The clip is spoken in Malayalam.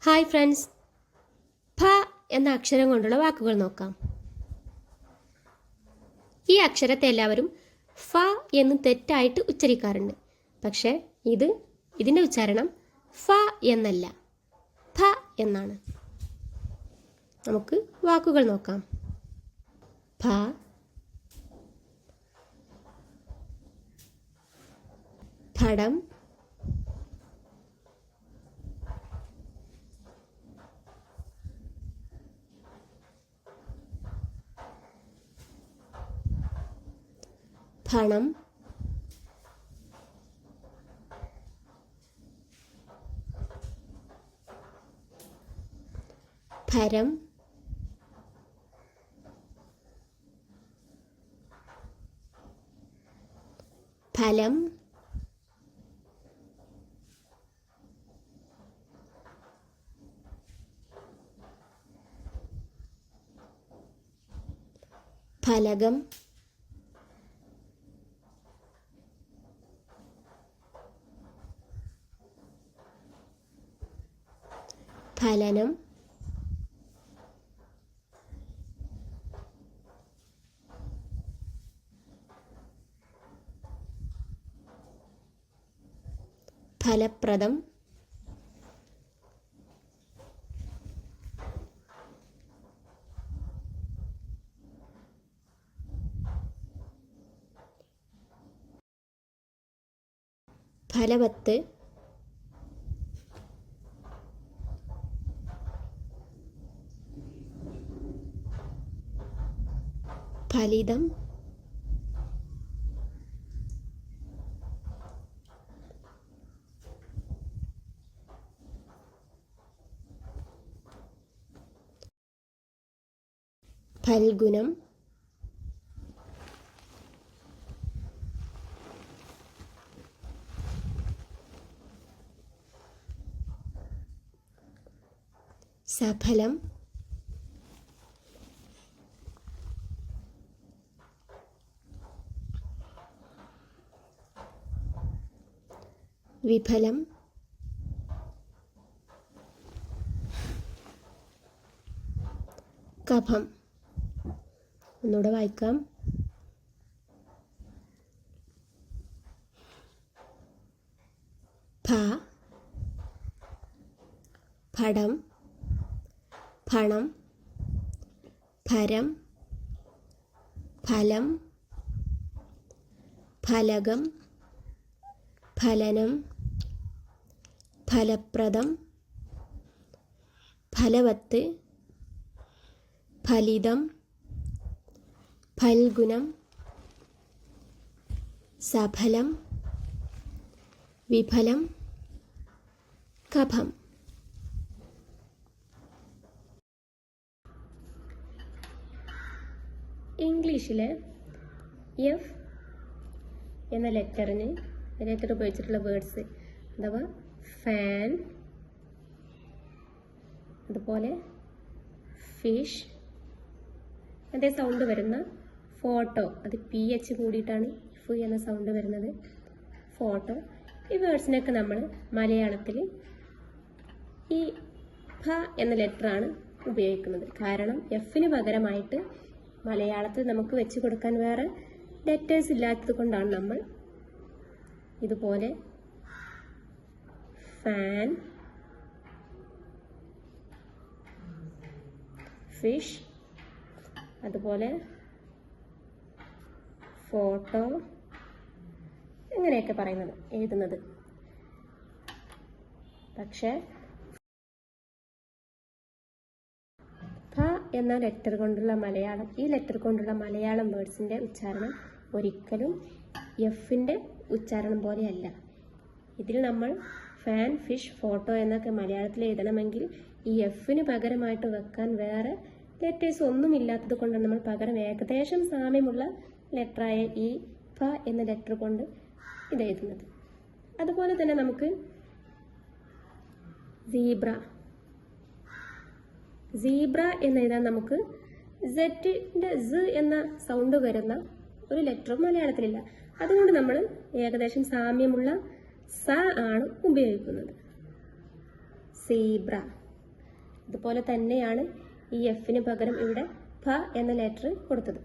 ഹായ് ഫ്രണ്ട്സ്, ഫ എന്ന അക്ഷരം കൊണ്ടുള്ള വാക്കുകൾ നോക്കാം. ഈ അക്ഷരത്തെ എല്ലാവരും ഫ എന്ന് തെറ്റായിട്ട് ഉച്ചരിക്കാറുണ്ട്. പക്ഷേ ഇതിൻ്റെ ഉച്ചാരണം ഫ എന്നല്ല, ഫ എന്നാണ്. നമുക്ക് വാക്കുകൾ നോക്കാം. ഫ, ഫടം, ഫണം, ഫരം, ഫലം, ഫലകം, ഫലനം, ഫലപ്രദം, ഫലവത്ത്, ഫലിതം, ഫൽഗുനം, സഫലം, വിഫലം, കഫം. ഒന്നുകൂടെ വായിക്കാം. ഫ, ഫടം, ഫണം, ഫരം, ഫലം, ഫലകം, ഫലനം, ഫലപ്രദം, ഫലവത്ത്, ഫലിതം, ഫൽഗുനം, സഫലം, വിഫലം, കഫം. ഇംഗ്ലീഷിലെ എഫ് എന്ന ലെറ്റർ ഉപയോഗിച്ചിട്ടുള്ള വേർഡ്സ് അഥവാ ഫാൻ, അതുപോലെ ഫിഷ്, അതേ സൗണ്ട് വരുന്ന ഫോട്ടോ, അത് PH കൂടിയിട്ടാണ് ഫ് എന്ന സൗണ്ട് വരുന്നത്, ഫോട്ടോ. ഈ വേർഡ്സിനൊക്കെ നമ്മൾ മലയാളത്തിൽ ഈ ഫ എന്ന ലെറ്ററാണ് ഉപയോഗിക്കുന്നത്. കാരണം എഫിന് പകരമായിട്ട് മലയാളത്തിൽ നമുക്ക് വെച്ച് കൊടുക്കാൻ വേറെ ലെറ്റേഴ്സ് ഇല്ലാത്തത് കൊണ്ടാണ് നമ്മൾ ഇതുപോലെ ഫാൻ, ഫിഷ്, അതുപോലെ ഫോട്ടോ ഇങ്ങനെയൊക്കെ എഴുതുന്നത്. പക്ഷേ ഫ എന്ന ലെറ്റർ കൊണ്ടുള്ള ഈ ലെറ്റർ കൊണ്ടുള്ള മലയാളം വേർഡ്സിന്റെ ഉച്ചാരണം ഒരിക്കലും എഫിന്റെ ഉച്ചാരണം പോലെയല്ല. ഇതിൽ നമ്മൾ ഫാൻ, ഫിഷ്, ഫോട്ടോ എന്നൊക്കെ മലയാളത്തിൽ എഴുതണമെങ്കിൽ ഈ എഫിന് പകരമായിട്ട് വെക്കാൻ വേറെ ലെറ്റേഴ്സ് ഒന്നും ഇല്ലാത്തത് കൊണ്ടാണ് നമ്മൾ പകരം ഏകദേശം സാമ്യമുള്ള ലെറ്ററായ ഈ ഫ എന്ന ലെറ്റർ കൊണ്ട് ഇത് എഴുതുന്നത്. അതുപോലെ തന്നെ നമുക്ക് സീബ്ര എന്ന് എഴുതാൻ നമുക്ക് സെറ്റിന്റെ Z എന്ന സൗണ്ട് വരുന്ന ഒരു ലെറ്ററും മലയാളത്തിലില്ല. അതുകൊണ്ട് നമ്മൾ ഏകദേശം സാമ്യമുള്ള സ ആണ് ഉപയോഗിക്കുന്നത്. സീബ്ര. ഇതുപോലെ തന്നെയാണ് ഈ എഫിന് പകരം ഇവിടെ ഫ എന്ന ലെറ്റർ കൊടുത്തത്.